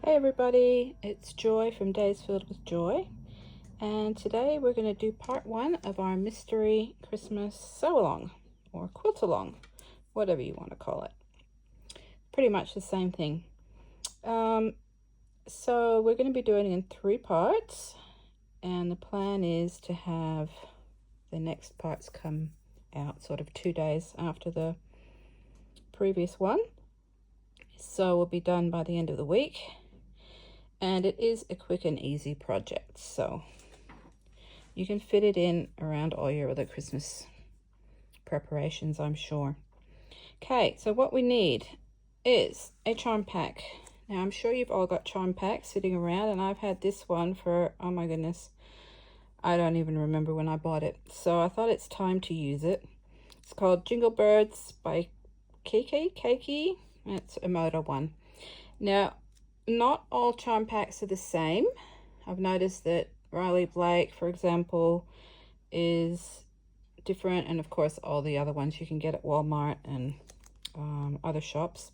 Hey everybody, it's Joy from Days Filled with Joy, and today we're going to do part one of our mystery Christmas sew-along or quilt-along, whatever you want to call it. Pretty much the same thing. So we're going to be doing it in 3 parts, and the plan is to have the next parts come out sort of 2 days after the previous one. So we'll be done by the end of the week. And it is a quick and easy project, so you can fit it in around all your other Christmas preparations, I'm sure. Okay, so what we need is a charm pack. Now, I'm sure you've all got charm packs sitting around, and I've had this one for, oh my goodness, I don't even remember when I bought it. So I thought it's time to use it. It's called Jingle Birds by Keiki. It's a motor one. Now, not all charm packs are the same. I've noticed that Riley Blake, for example, is different, and of course all the other ones you can get at Walmart and other shops.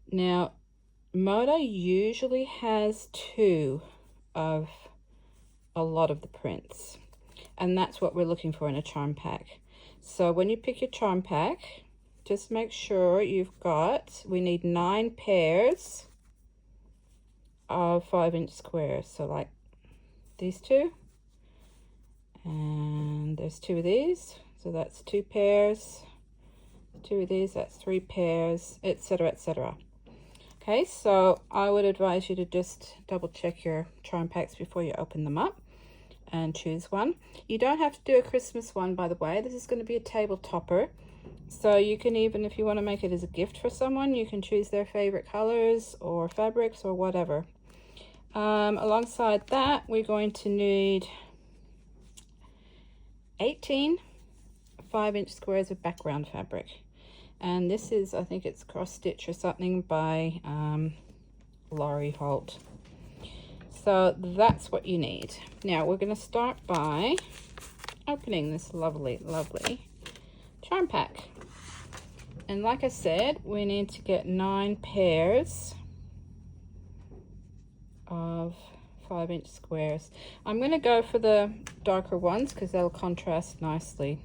Now, Moda usually has 2 of a lot of the prints, and that's what we're looking for in a charm pack. So when you pick your charm pack, just make sure we need 9 pairs of 5-inch squares. So like these 2, and there's 2 of these, so that's 2 pairs, 2 of these, that's 3 pairs, etc., etc. Okay, so I would advise you to just double check your charm packs before you open them up and choose one. You don't have to do a Christmas one, by the way. This is going to be a table topper, so you can, even if you want to make it as a gift for someone, you can choose their favorite colors or fabrics or whatever. Alongside that, we're going to need 18 5-inch squares of background fabric, and this is, I think it's cross stitch or something by Laurie Holt. So that's what you need. Now we're going to start by opening this lovely charm pack, and like I said, we need to get 9 pairs of 5-inch squares. I'm going to go for the darker ones because they'll contrast nicely.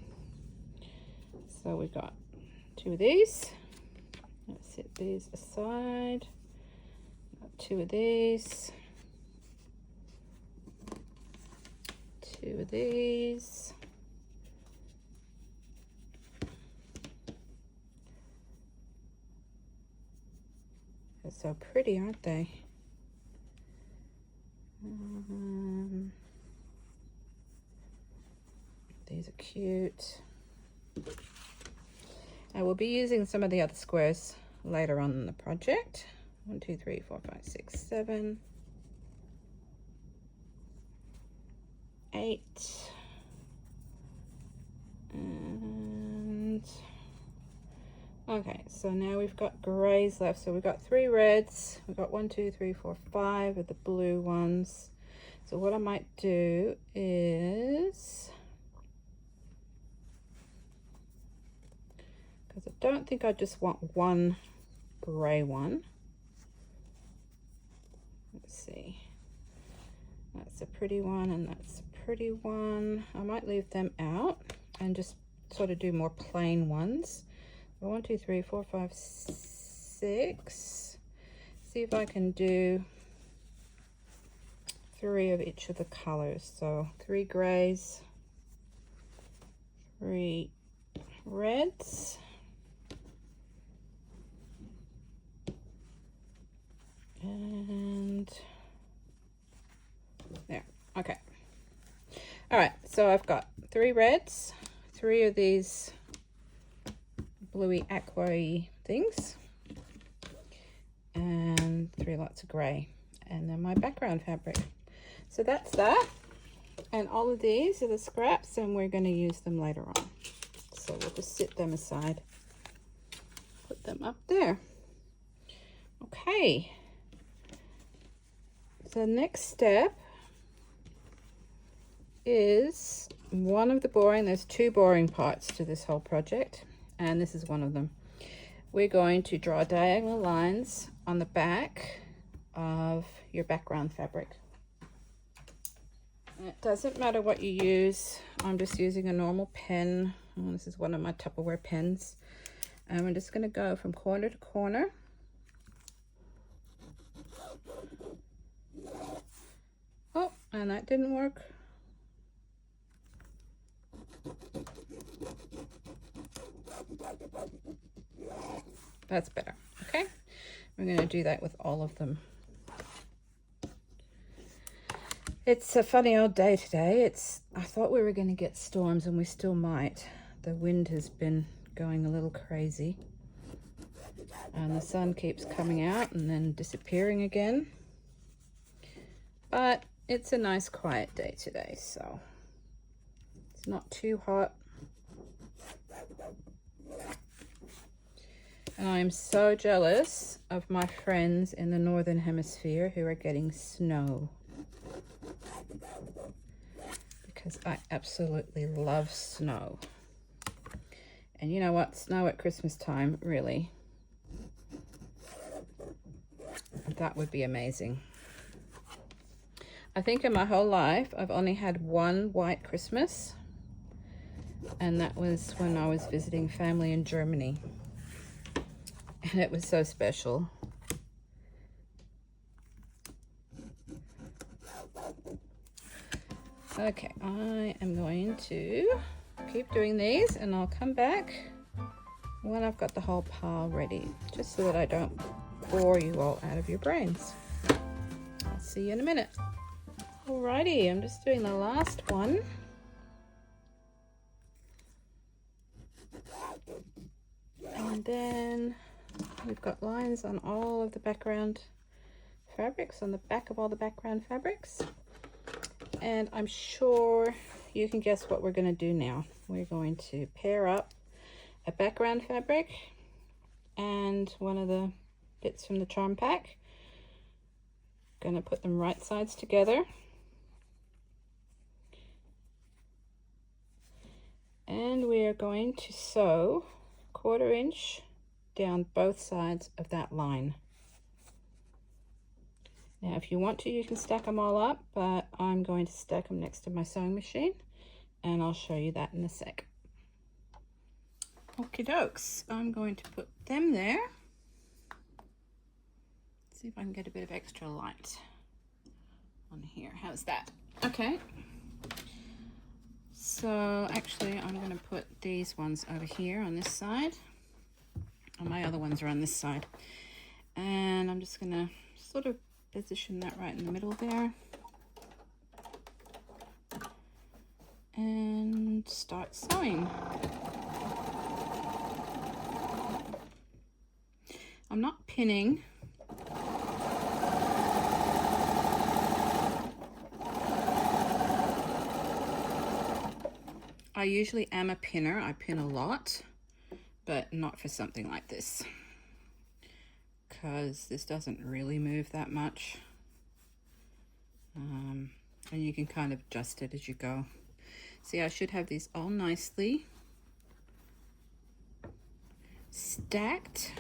So we've got 2 of these. Let's set these aside. Got 2 of these. 2 of these. They're so pretty, aren't they? These are cute. I will be using some of the other squares later on in the project. 1, 2, 3, 4, 5, 6, 7, 8, and okay, so now we've got grays left. So we've got 3 reds, we've got 1, 2, 3, 4, 5 of the blue ones. So what I might do is, because I don't think I just want one gray one. Let's see. That's a pretty one, and that's a pretty one. I might leave them out and just sort of do more plain ones. 1, 2, 3, 4, 5, 6. See if I can do 3 of each of the colors. So 3 grays, 3 reds, and there. Okay. All right, so I've got 3 reds, 3 of these bluey aqua-y things, and 3 lots of gray, and then my background fabric. So that's that, and all of these are the scraps, and we're going to use them later on. So we'll just sit them aside, put them up there. Okay, so next step is one of the boring, there's 2 boring parts to this whole project, and this is one of them. We're going to draw diagonal lines on the back of your background fabric. And it doesn't matter what you use. I'm just using a normal pen. Oh, this is one of my Tupperware pens. And we're just going to go from corner to corner. Oh, and that didn't work. That's better. Okay, we're going to do that with all of them. It's a funny old day today. I thought we were going to get storms, and we still might. The wind has been going a little crazy, and the sun keeps coming out and then disappearing again. But it's a nice quiet day today, so it's not too hot. And I am so jealous of my friends in the Northern Hemisphere who are getting snow, because I absolutely love snow. And you know what? Snow at Christmas time, really, that would be amazing. I think in my whole life, I've only had one white Christmas, and that was when I was visiting family in Germany. And it was so special. Okay, I am going to keep doing these, and I'll come back when I've got the whole pile ready, just so that I don't bore you all out of your brains. I'll see you in a minute. Alrighty, I'm just doing the last one. And then we've got lines on all of the background fabrics, on the back of all the background fabrics. And I'm sure you can guess what we're going to do now. We're going to pair up a background fabric and one of the bits from the charm pack. Going to put them right sides together. And we are going to sew 1/4 inch down both sides of that line. Now, if you want to, you can stack them all up, but I'm going to stack them next to my sewing machine, and I'll show you that in a sec. Okie dokes, I'm going to put them there. See if I can get a bit of extra light on here. How's that? Okay. So actually, I'm going to put these ones over here on this side, and my other ones are on this side. And I'm just going to sort of position that right in the middle there. And start sewing. I'm not pinning. I usually am a pinner. I pin a lot, but not for something like this, because this doesn't really move that much. And you can kind of adjust it as you go. See, I should have these all nicely stacked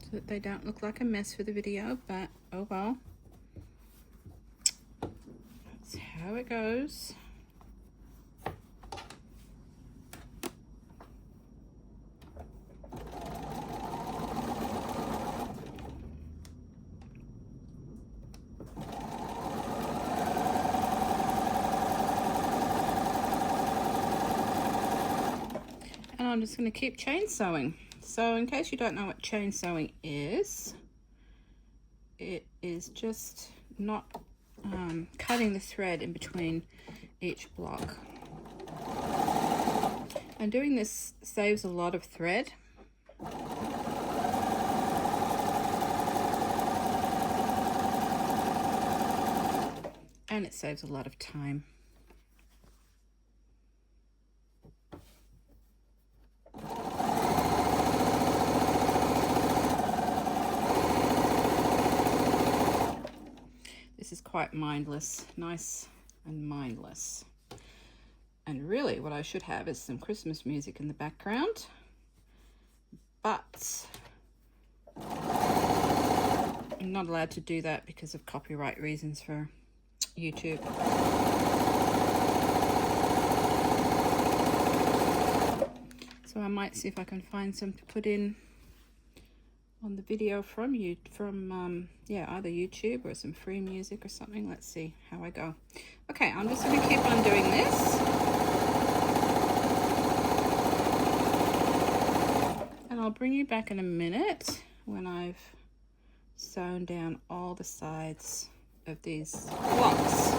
so that they don't look like a mess for the video, but oh well. That's how it goes. I'm just going to keep chain sewing. So in case you don't know what chain sewing is, it is just not cutting the thread in between each block. And doing this saves a lot of thread. And it saves a lot of time. This is quite mindless, nice and mindless. And really what I should have is some Christmas music in the background. But I'm not allowed to do that because of copyright reasons for YouTube. So I might see if I can find some to put in on the video from you, yeah, either YouTube or some free music or something. Let's see how I go. Okay, I'm just going to keep on doing this. And I'll bring you back in a minute when I've sewn down all the sides of these blocks.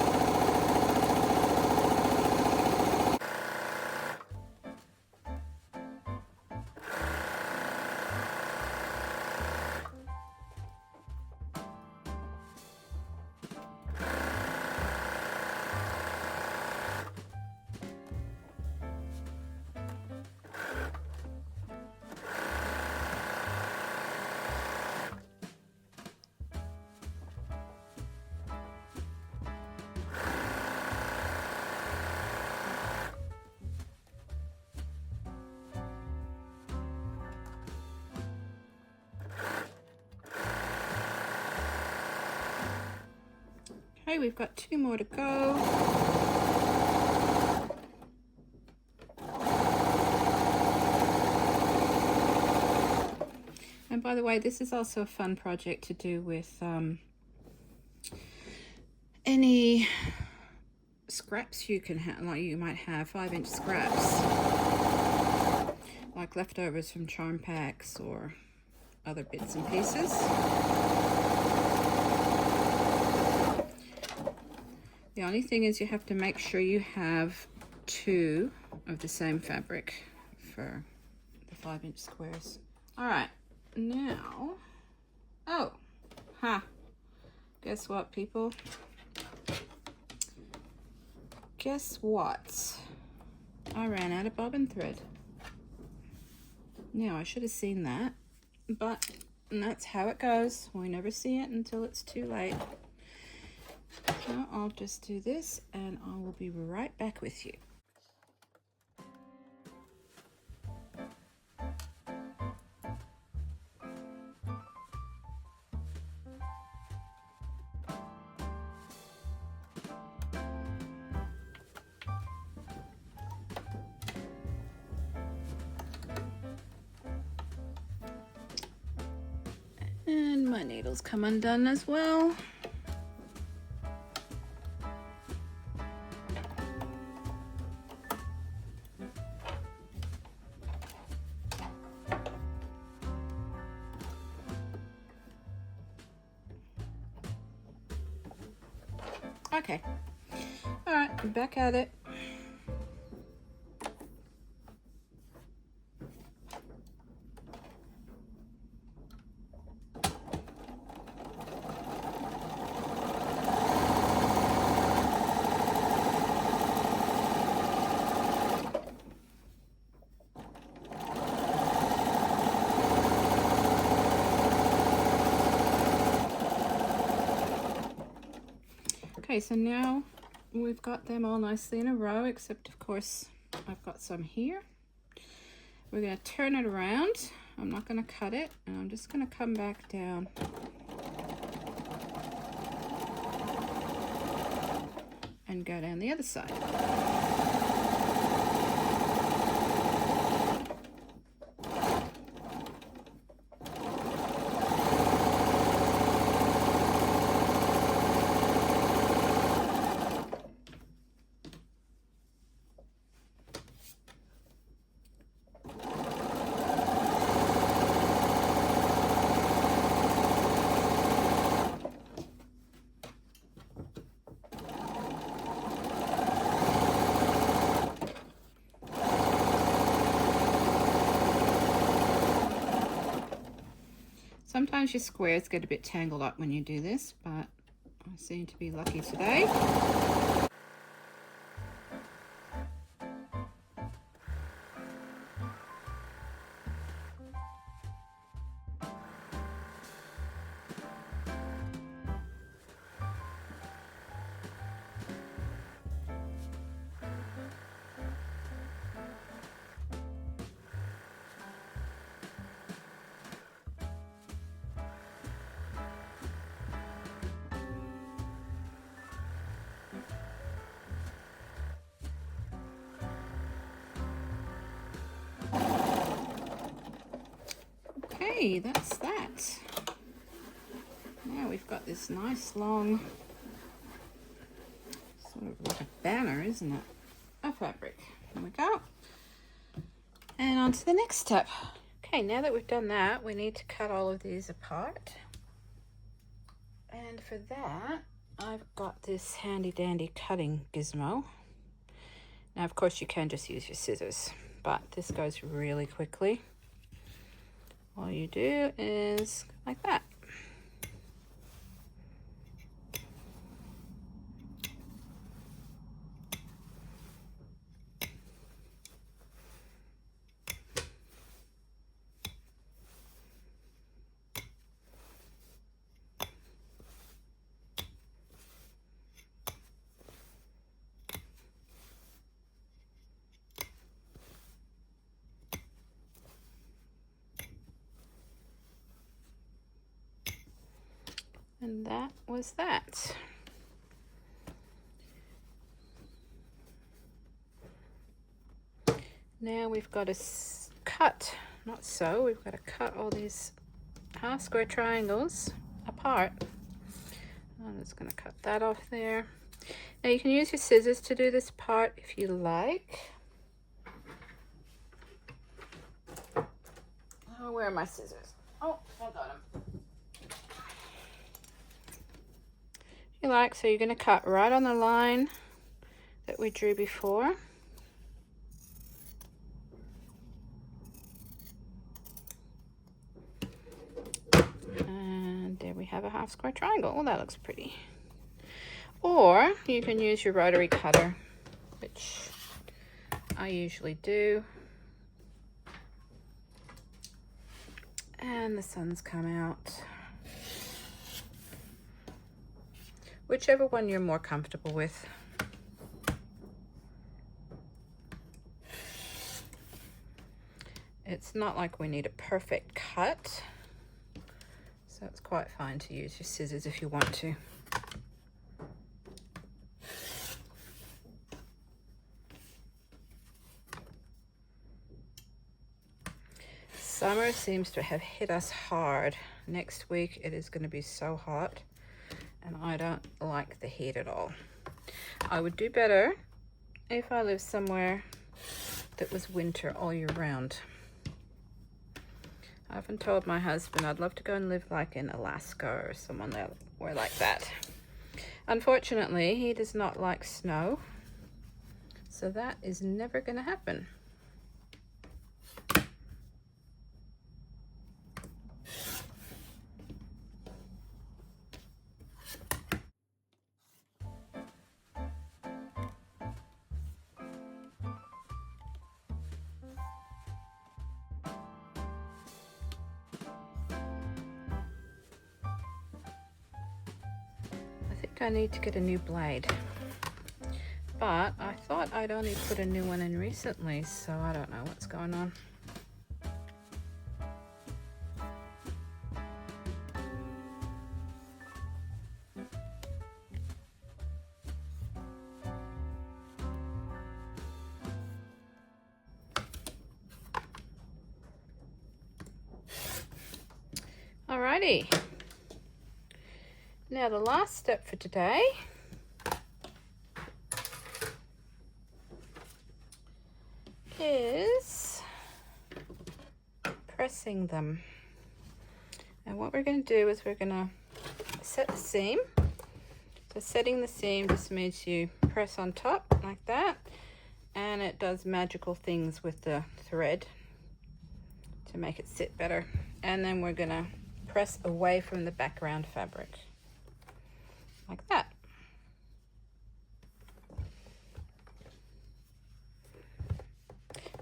Okay, we've got 2 more to go. And by the way, this is also a fun project to do with any scraps you can have, like you might have 5-inch scraps, like leftovers from charm packs or other bits and pieces. The only thing is you have to make sure you have 2 of the same fabric for the 5-inch squares. All right, now, guess what, people? Guess what? I ran out of bobbin thread. Now, I should have seen that, but that's how it goes. We never see it until it's too late. So I'll just do this and I will be right back with you. And my needles come undone as well. Okay, all right, back at it. Okay, so now we've got them all nicely in a row, except of course I've got some here. We're going to turn it around. I'm not going to cut it, and I'm just going to come back down and go down the other side. Sometimes your squares get a bit tangled up when you do this, but I seem to be lucky today. Alrighty, that's that. Now we've got this nice long, sort of like a banner, isn't it? A fabric. Here we go. And on to the next step. Okay, now that we've done that, we need to cut all of these apart. And for that, I've got this handy dandy cutting gizmo. Now, of course, you can just use your scissors, but this goes really quickly. All you do is like that. And that was that. Now we've got to cut, not sew, we've got to cut all these half square triangles apart. I'm just going to cut that off there. Now you can use your scissors to do this part if you like. Oh, where are my scissors? Oh, I got them. You like, so you're going to cut right on the line that we drew before. And there we have a half square triangle. Oh, that looks pretty. Or you can use your rotary cutter, which I usually do. And the sun's come out. Whichever one you're more comfortable with. It's not like we need a perfect cut, so it's quite fine to use your scissors if you want to. Summer seems to have hit us hard. Next week it is going to be so hot, and I don't like the heat at all. I would do better if I lived somewhere that was winter all year round. I often told my husband I'd love to go and live like in Alaska or somewhere like that. Unfortunately, he does not like snow, so that is never going to happen. I need to get a new blade, but I thought I'd only put a new one in recently, so I don't know what's going on. Alrighty. Now the last step for today is pressing them. And what we're going to do is we're going to set the seam. So setting the seam just means you press on top like that, and it does magical things with the thread to make it sit better. And then we're going to press away from the background fabric. Like that.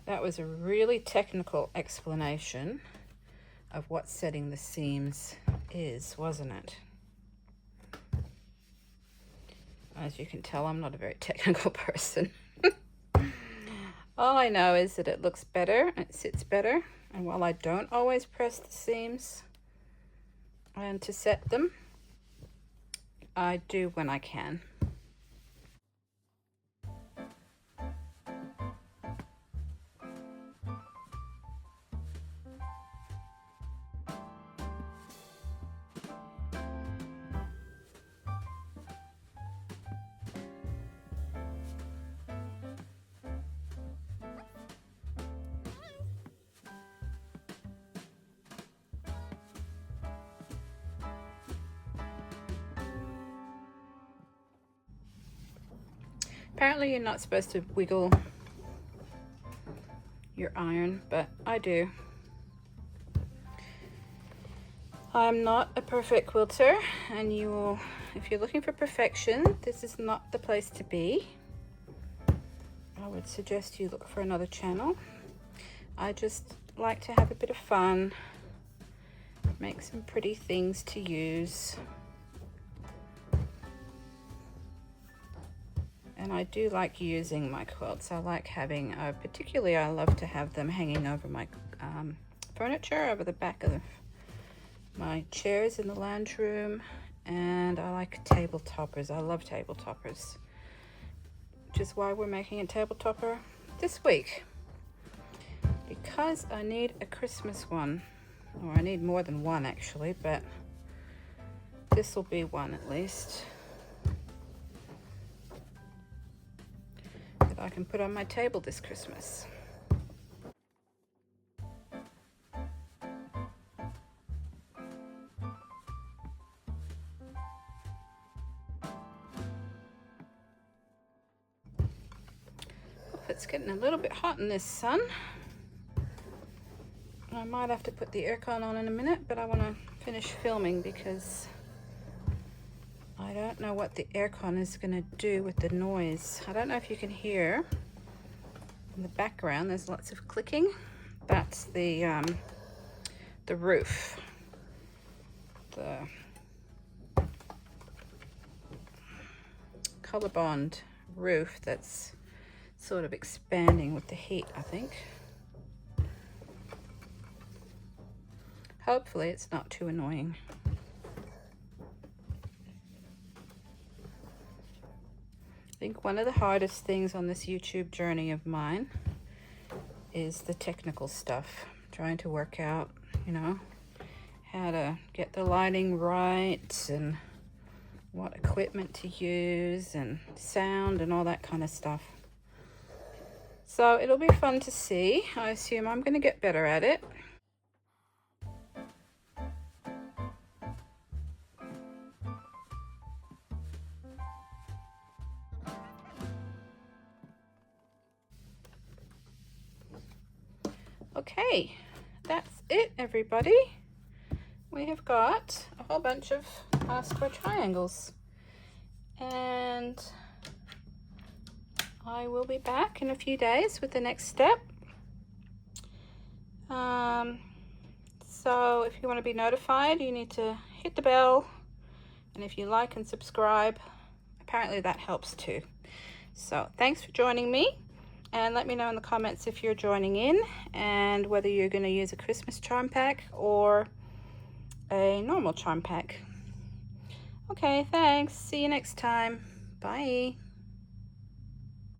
That was a really technical explanation of what setting the seams is, wasn't it? As you can tell, I'm not a very technical person. All I know is that it looks better, it sits better, and while I don't always press the seams and to set them, I do when I can. Apparently you're not supposed to wiggle your iron, but I do. I'm not a perfect quilter, and if you're looking for perfection, this is not the place to be. I would suggest you look for another channel. I just like to have a bit of fun, make some pretty things to use. And I do like using my quilts. I like having, particularly I love to have them hanging over my furniture, over the back of my chairs in the lounge room. And I like table toppers. I love table toppers, which is why we're making a table topper this week, because I need a Christmas one, or I need more than one actually, but this will be one at least that I can put on my table this Christmas. It's getting a little bit hot in this sun. I might have to put the aircon on in a minute, but I want to finish filming because I don't know what the aircon is going to do with the noise. I don't know if you can hear in the background, there's lots of clicking. That's the roof. The ColourBond roof that's sort of expanding with the heat, I think. Hopefully it's not too annoying. I think one of the hardest things on this YouTube journey of mine is the technical stuff. Trying to work out, you know, how to get the lighting right and what equipment to use and sound and all that kind of stuff. So it'll be fun to see. I assume I'm going to get better at it. Okay, that's it, everybody. We have got a whole bunch of square triangles, and I will be back in a few days with the next step. So if you want to be notified, you need to hit the bell, and if you like and subscribe, apparently that helps too. So thanks for joining me, and let me know in the comments if you're joining in and whether you're going to use a Christmas charm pack or a normal charm pack. Okay, thanks. See you next time. Bye.